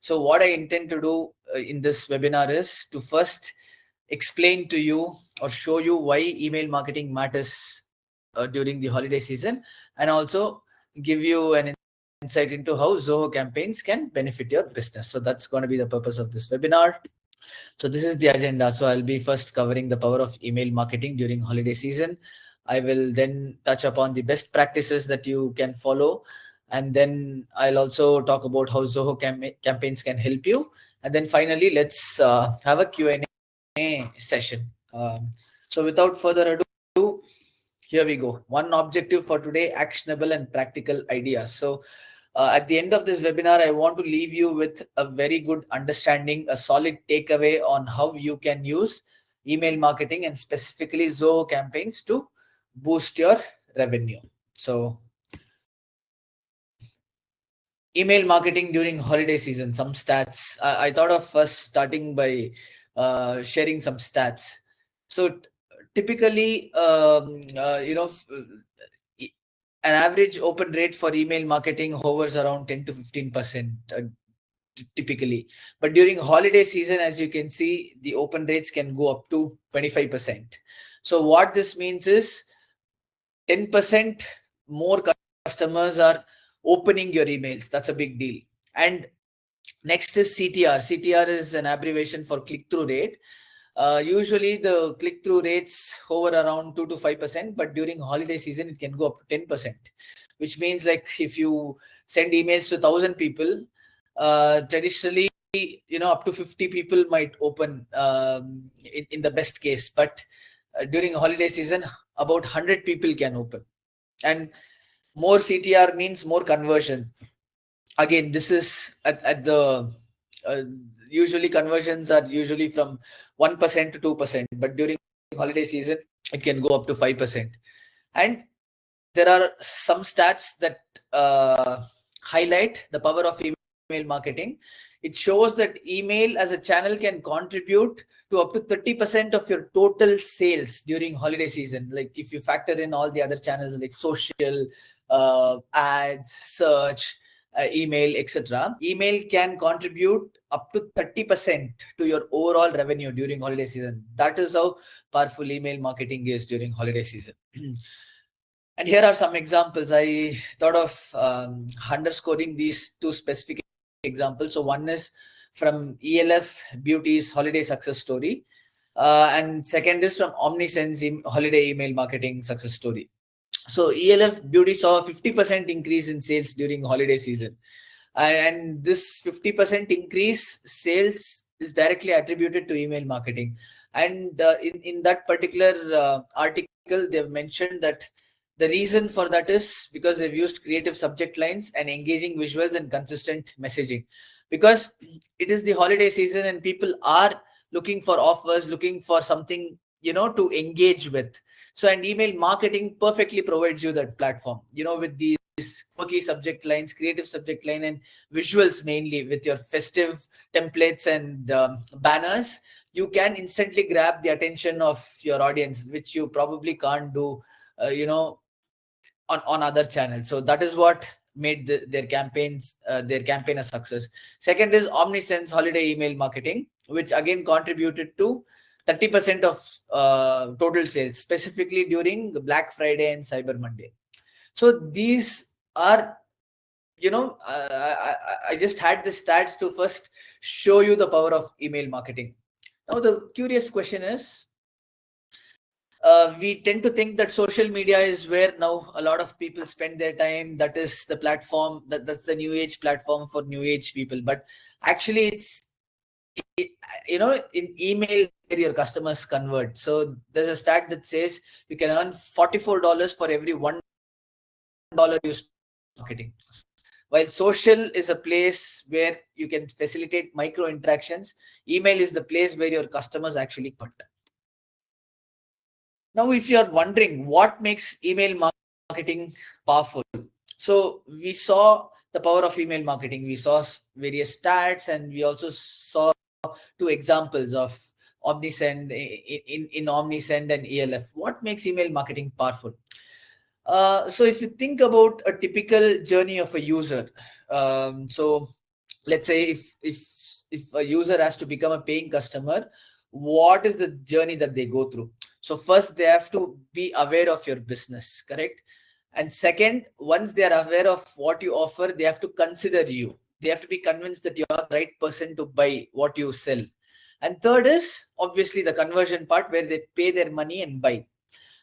So what I intend to do in this webinar is to first explain to you or show you why email marketing matters during the holiday season, and also give you an insight into how Zoho campaigns can benefit your business. So that's going to be the purpose of this webinar. So this is the agenda. So I'll be first covering the power of email marketing during holiday season. I will then touch upon the best practices that you can follow. And then I'll also talk about how Zoho campaigns can help you. And then finally, let's have a Q&A session. So without further ado, here we go. One objective for today: actionable and practical ideas. So at the end of this webinar, I want to leave you with a very good understanding, a solid takeaway on how you can use email marketing and specifically Zoho campaigns to boost your revenue. So email marketing during holiday season, some stats. I thought of first starting by sharing some stats. So typically, an average open rate for email marketing hovers around 10 to 15% typically. But during holiday season, as you can see, the open rates can go up to 25%. So what this means is 10% more customers are opening your emails. That's a big deal. And next is CTR. CTR is an abbreviation for click-through rate. Usually the click-through rates hover around 2 to 5%, but during holiday season, it can go up to 10%, which means like if you send emails to 1,000 people, traditionally, up to 50 people might open in the best case, but during holiday season, about 100 people can open. And more CTR means more conversion. Again, this is at the usually conversions are usually from 1% to 2%, but during holiday season, it can go up to 5%. And there are some stats that highlight the power of email marketing. It shows that email as a channel can contribute to up to 30% of your total sales during holiday season. Like if you factor in all the other channels like social, ads, search, email, etc. Email can contribute up to 30% to your overall revenue during holiday season. That is how powerful email marketing is during holiday season. And here are some examples. I thought of underscoring these two specific examples. So one is from ELF Beauty's holiday success story. And second is from Omnisense holiday email marketing success story. So ELF Beauty saw a 50% increase in sales during holiday season. And this 50% increase sales is directly attributed to email marketing. And in that particular article, they've mentioned that the reason for that is because they've used creative subject lines and engaging visuals and consistent messaging. Because it is the holiday season and people are looking for offers, looking for something, to engage with. So, and email marketing perfectly provides you that platform, with these quirky subject lines, creative subject line, and visuals mainly with your festive templates and banners. You can instantly grab the attention of your audience, which you probably can't do, on other channels. So that is what made their campaign a success. Second is Omnisense holiday email marketing, which again contributed to 30% of total sales, specifically during the Black Friday and Cyber Monday. So these are, I just had the stats to first show you the power of email marketing. Now the curious question is, we tend to think that social media is where now a lot of people spend their time. That is the platform, that's the new age platform for new age people. But actually it's, in email where your customers convert. So there's a stat that says you can earn $44 for every $1 you spend on marketing. While social is a place where you can facilitate micro interactions, email is the place where your customers actually contact. Now, if you are wondering what makes email marketing powerful, so we saw the power of email marketing. We saw various stats, and we also saw two examples of Omnisend in Omnisend and ELF. What makes email marketing powerful? So if you think about a typical journey of a user, so let's say if a user has to become a paying customer, what is the journey that they go through? So first they have to be aware of your business, correct? And second, once they are aware of what you offer, they have to consider you. They have to be convinced that you're the right person to buy what you sell. And third is obviously the conversion part, where they pay their money and buy.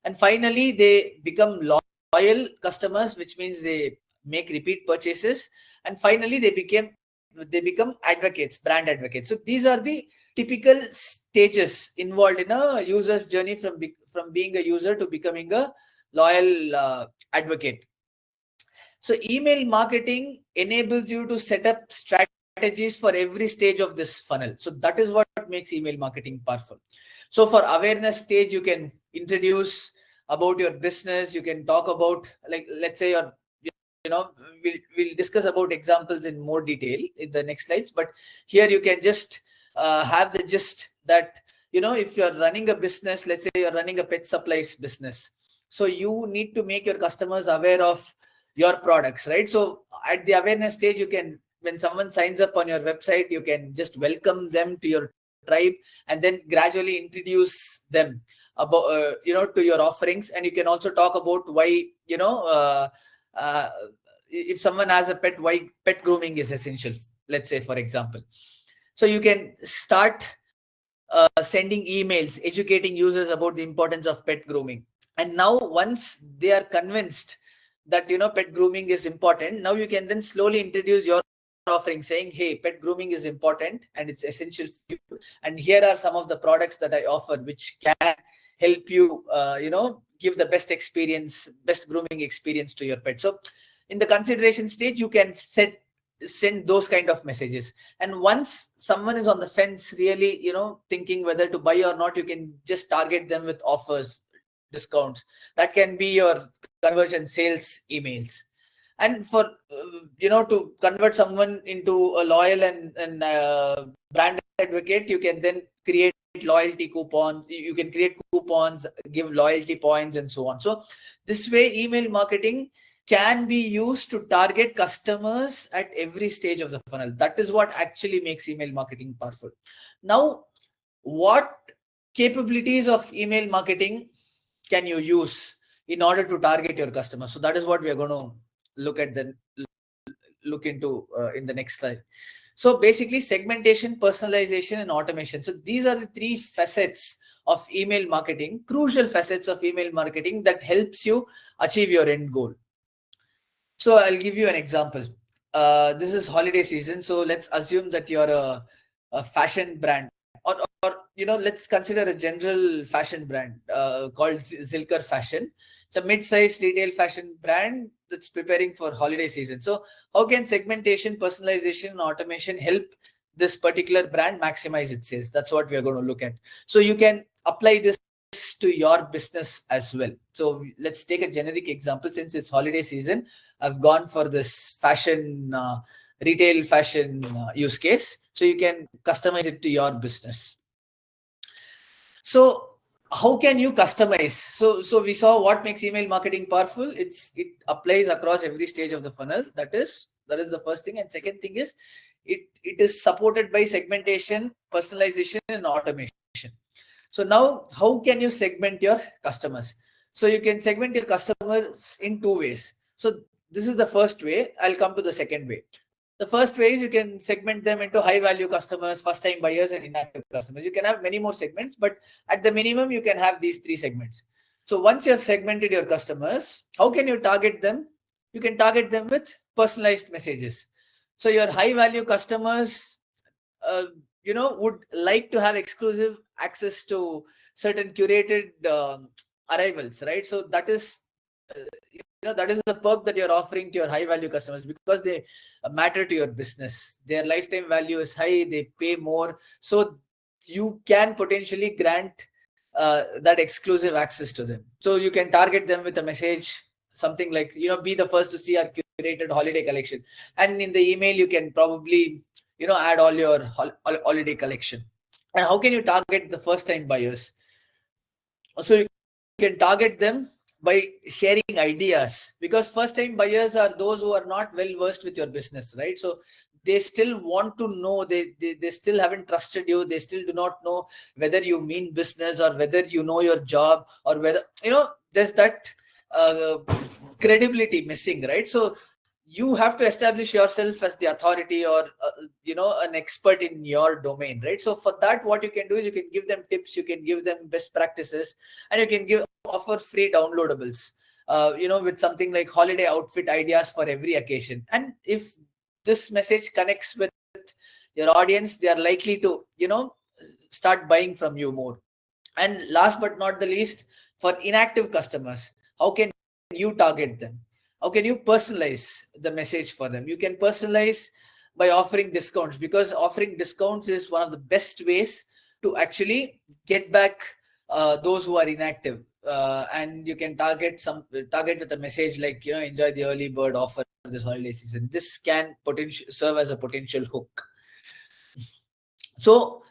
And finally, they become loyal customers, which means they make repeat purchases. And finally, they become advocates, brand advocates. So these are the typical stages involved in a user's journey from being a user to becoming a loyal advocate. So email marketing enables you to set up strategies for every stage of this funnel. So that is what makes email marketing powerful. So for awareness stage, you can introduce about your business. You can talk about, like, let's say we'll discuss about examples in more detail in the next slides, but here you can just have the gist that, if you're running a business, let's say you're running a pet supplies business, so you need to make your customers aware of your products, right? So at the awareness stage, when someone signs up on your website, you can just welcome them to your tribe and then gradually introduce them about to your offerings. And you can also talk about why if someone has a pet, why pet grooming is essential, let's say, for example. So you can start sending emails educating users about the importance of pet grooming. And now once they are convinced that pet grooming is important, now you can then slowly introduce your offering, saying, hey, pet grooming is important and it's essential for you, and here are some of the products that I offer which can help you give the best grooming experience to your pet. So in the consideration stage, you can send those kind of messages. And once someone is on the fence, really thinking whether to buy or not, you can just target them with offers, discounts. That can be your conversion sales emails. And for to convert someone into a loyal and brand advocate, you can then create loyalty coupons. You can create coupons, give loyalty points, and so on. So this way, email marketing can be used to target customers at every stage of the funnel. That is what actually makes email marketing powerful. Now, what capabilities of email marketing can you use in order to target your customers? So that is what we are going to look into in the next slide. So basically, segmentation, personalization, and automation. So these are the three facets of email marketing, crucial facets of email marketing that helps you achieve your end goal. So I'll give you an example. This is holiday season. So let's assume that you're a fashion brand, or let's consider a general fashion brand called Zilker Fashion. It's a mid-sized retail fashion brand that's preparing for holiday season. So how can segmentation, personalization, and automation help this particular brand maximize its sales? That's what we are going to look at. So you can apply this to your business as well. So let's take a generic example. Since it's holiday season, I've gone for this fashion retail fashion use case. So you can customize it to your business. So how can you customize? So we saw what makes email marketing powerful. It applies across every stage of the funnel. That is the first thing. And second thing is it is supported by segmentation, personalization, and automation. So now, how can you segment your customers? So you can segment your customers in two ways. So this is the first way. I'll come to the second way. The first way is you can segment them into high value customers, first time buyers, and inactive customers. You can have many more segments, but at the minimum, you can have these three segments. So once you have segmented your customers, how can you target them? You can target them with personalized messages. So your high value customers, would like to have exclusive access to certain curated arrivals, right? So that is that is the perk that you're offering to your high value customers, because they matter to your business. Their lifetime value is high, they pay more, so you can potentially grant that exclusive access to them. So you can target them with a message, something like, be the first to see our curated holiday collection, and in the email you can probably add all your holiday collection. And how can you target the first time buyers? So you can target them by sharing ideas, because first time buyers are those who are not well versed with your business, right? So they still want to know, they still haven't trusted you, they still do not know whether you mean business or whether you know your job, or whether, there's that credibility missing, right? So you have to establish yourself as the authority, or an expert in your domain, right? So for that, what you can do is you can give them tips, you can give them best practices, and you can offer free downloadables, with something like holiday outfit ideas for every occasion. And if this message connects with your audience, they are likely to start buying from you more. And last but not the least, for inactive customers, how can you target them? How can you personalize the message for them? You can personalize by offering discounts, because offering discounts is one of the best ways to actually get back those who are inactive. And you can target with a message like, enjoy the early bird offer this holiday season. This can serve as a potential hook. So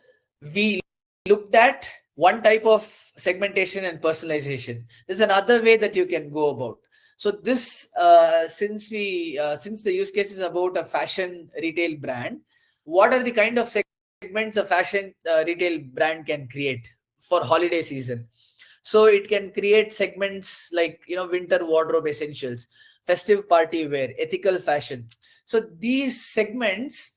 we looked at one type of segmentation and personalization. There's another way that you can go about. So this, since the use case is about a fashion retail brand, what are the kind of segments a fashion retail brand can create for holiday season? So it can create segments like, winter wardrobe essentials, festive party wear, ethical fashion. So these segments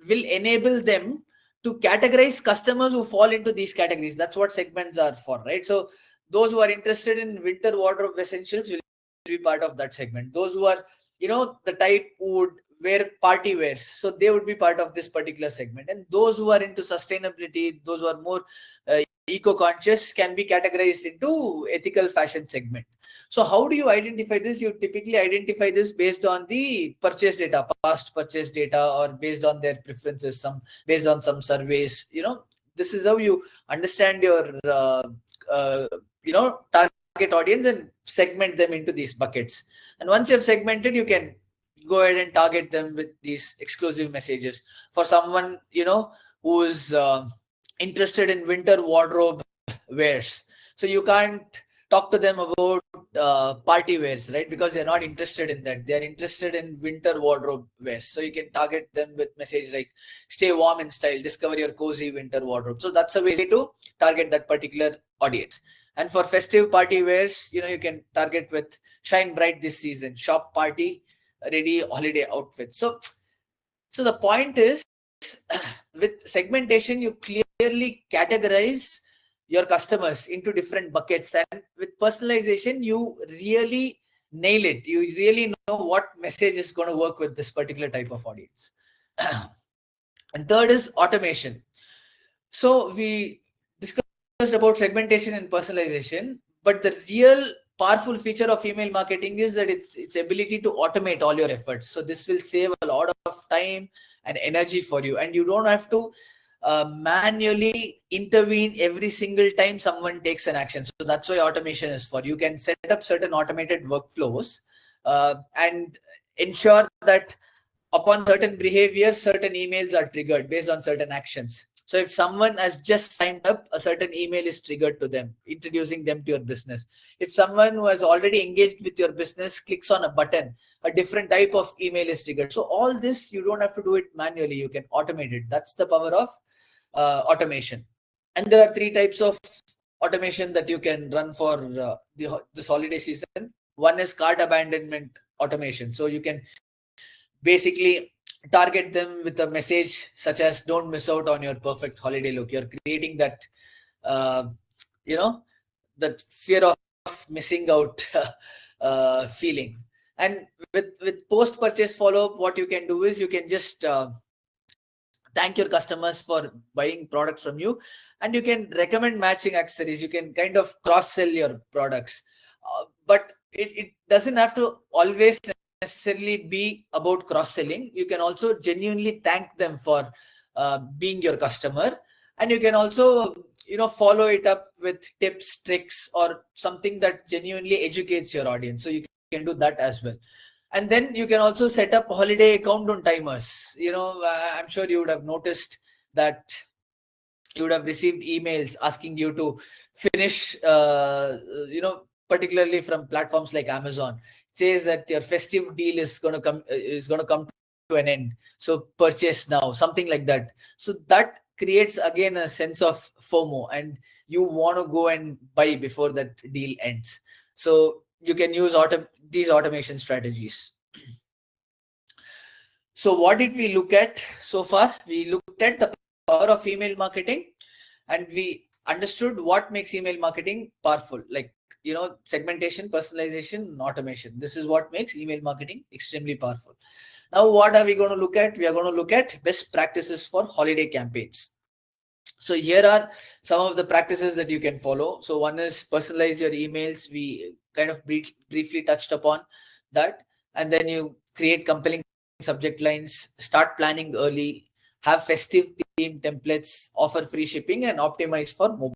will enable them to categorize customers who fall into these categories. That's what segments are for, right? So those who are interested in winter wardrobe essentials will be part of that segment. Those who are, the type who would wear party wears, so they would be part of this particular segment. And those who are into sustainability, those who are more eco-conscious, can be categorized into ethical fashion segment. So how do you identify this? You typically identify this based on the purchase data, past purchase data, or based on their preferences, based on some surveys. This is how you understand your target audience and segment them into these buckets. And once you have segmented, you can go ahead and target them with these exclusive messages. For someone who is interested in winter wardrobe wears, so you can't talk to them about party wears, right? Because they're not interested in that. They're interested in winter wardrobe wears. So you can target them with message like, stay warm in style, discover your cozy winter wardrobe. So that's a way to target that particular audience. And for festive party wears, you can target with shine bright this season, shop party ready holiday outfits. So the point is, with segmentation, you clearly categorize your customers into different buckets, and with personalization, you really nail it. You really know what message is going to work with this particular type of audience. And third is automation. So we discussed about segmentation and personalization, but the real powerful feature of email marketing is that its ability to automate all your efforts. So this will save a lot of time and energy for you, and you don't have to manually intervene every single time someone takes an action. So that's why automation is for. You can set up certain automated workflows and ensure that upon certain behavior, certain emails are triggered based on certain actions. So if someone has just signed up, a certain email is triggered to them, introducing them to your business. If someone who has already engaged with your business clicks on a button, a different type of email is triggered. So all this, you don't have to do it manually. You can automate it. That's the power of automation. And there are three types of automation that you can run for this holiday season. One is cart abandonment automation. So you can basically target them with a message such as, don't miss out on your perfect holiday look. You're creating that that fear of missing out feeling. And with post purchase follow-up, what you can do is you can just thank your customers for buying products from you, and you can recommend matching accessories. You can kind of cross sell your products, but it doesn't have to always necessarily be about cross-selling. You can also genuinely thank them for being your customer, and you can also follow it up with tips, tricks, or something that genuinely educates your audience. So you can do that as well. And then you can also set up holiday countdown timers. I'm sure you would have noticed that you would have received emails asking you to finish particularly from platforms like Amazon. Says that your festive deal is going to come to an end. So purchase now, something like that. So that creates again a sense of FOMO, and you want to go and buy before that deal ends. So you can use these automation strategies. So what did we look at so far? We looked at the power of email marketing, and we understood what makes email marketing powerful, like, segmentation, personalization, and automation. This is what makes email marketing extremely powerful. Now, what are we going to look at? We are going to look at best practices for holiday campaigns. So here are some of the practices that you can follow. So one is personalize your emails. We kind of briefly touched upon that. And then you create compelling subject lines, start planning early, have festive theme templates, offer free shipping, and optimize for mobile.